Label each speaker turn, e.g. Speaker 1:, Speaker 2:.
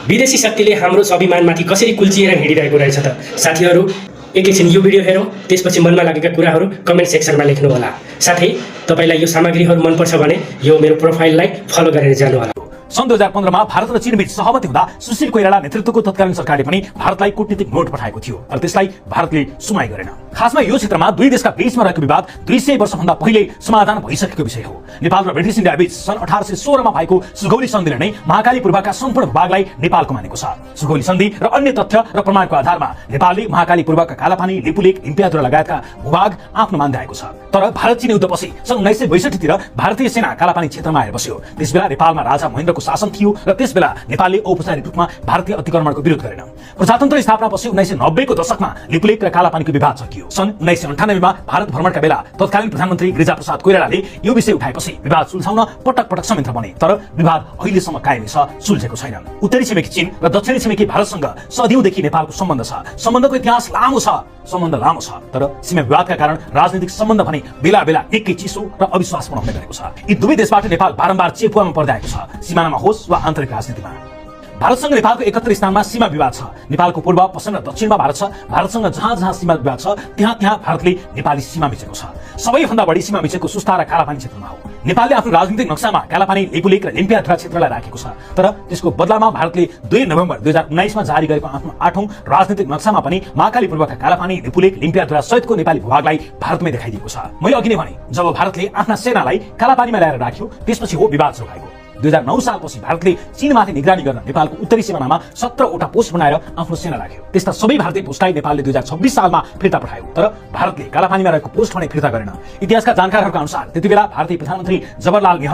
Speaker 1: विदेशी शक्तिले हाम्रो स्वाभिमानमाथि कसरी कुल्चिएर हिँडिरहेको रहेछ त। साथीहरू, एकैछिन यो भिडियो हेरौँ, त्यसपछि मनमा लागेका कुराहरू कमेन्ट सेक्सनमा लेख्नुहोला। साथै तपाईलाई यो सामग्रीहरू मनपर्छ भने यो मेरो प्रोफाइललाई फलो गरेर जानुहोला।
Speaker 2: सन् 2015 मा भारत र चीन बीच सहमति हुँदा सुशील कोइराला नेतृत्वको तत्कालीन सरकारले पनि भारतलाई कूटनीतिक नोट पठाएको थियो, तर त्यसलाई भारतले सुमाई गरेन। खासमा यो क्षेत्रमा दुई देशका बीचमा रहेको विवाद 200 वर्षभन्दा पहिले समाधान भइसकेको विषय हो। नेपाल र ब्रिटिस इन्डिया बीच सन् 1816 मा भएको सुगौली सन्धिले नै महाकाली पूर्वका सम्पूर्ण भागलाई नेपालको मानेको छ। सुगौली सन्धि र अन्य तथ्य र प्रमाणको आधारमा नेपालले महाकाली पूर्वका कालापानी, लिपुलेक, इम्पियातुरा लगायतका भूभाग आफ्नो मान्दै आएको छ। तर भारत चीन युद्धपछि सन् 1962 तिर भारतीय सेना कालापानी क्षेत्रमा आएर बस्यो। त्यसबेला नेपालमा राजा महेन्द्रको शासन थियो र त्यसबेला नेपालले औपचारिक रूपमा भारतीय अतिक्रमणको विरोध गरेन। प्रजातन्त्र स्थापनापछि 1990 को दशकमा लिपुलेक र कालापानीको विवाद चर्कियो। सन् 1998 मा भारत भ्रमणका बेला तत्कालीन प्रधानमन्त्री गिरिजाप्रसाद कोइरालाले यो विषय उठाएपछि विवाद सुल्झाउन पटक पटक संयन्त्र बने, तर विवाद अहिलेसम्म कायमै छ, सुल्झेको छैन। उत्तरी छिमेकी चीन र दक्षिणी छिमेकी भारतसँग सदियौंदेखि नेपालको सम्बन्ध छ। सम्बन्धको इतिहास लामो छ, तर सीमा विवादका कारण राजनीतिक सम्बन्ध भने बेला बेला निकै चिसो र अविश्वासपूर्ण हुने गरेको छ। यी दुवै देशबाट नेपाल बारम्बार चेपुवामा पर्दै आएको छ, सीमानामा होस् वा आन्तरिक राजनीतिमा। भारतसँग नेपालको 71 स्थानमा सीमा विवाद छ। नेपालको पूर्व, पश्चिम र दक्षिणमा भारत छ। भारतसँग जहाँ जहाँ सीमा विवाद छ त्यहाँ भारतले नेपाली सीमा मिचेको छ। सबैभन्दा बढी सीमा मिचेको सुस्ता र कालापानी क्षेत्रमा हो। नेपालले आफ्नो राजनीतिक नक्सामा कालापानी, लिपुलेक र इम्पियातुरा क्षेत्रलाई राखेको छ, तर त्यसको बदलामा भारतले 2 नोभेम्बर 2019 मा जारी गरेको आफ्नो 8औं राजनीतिक नक्सामा पनि महाकाली पूर्वका कालापानी, लिपुलेक, इम्पियातुरा सहितको नेपाली भूभागलाई भारतमै देखाइदिएको छ। मैले अघि नै भने, जब भारतले आफ्ना सेनालाई कालापानीमा ल्याएर राख्यो त्यसपछि हो विवाद सुरु भएको। 2009 सालपछि भारतले चीनमाथि निगरानी गर्न नेपालको उत्तरी सीमानामा 17 वटा पोस्ट बनाएर आफ्नो सेना राख्यो। त्यस्ता सबै भारतीय पोस्टलाई नेपालले 2026 सालमा फिर्ता पठायो, तर भारतले कालापानीमा रहेको पोस्ट भने फिर्ता गरेन। इतिहासका जानकारहरूका अनुसार त्यतिबेला भारतीय प्रधानमन्त्री जवाहरलाल नेहरू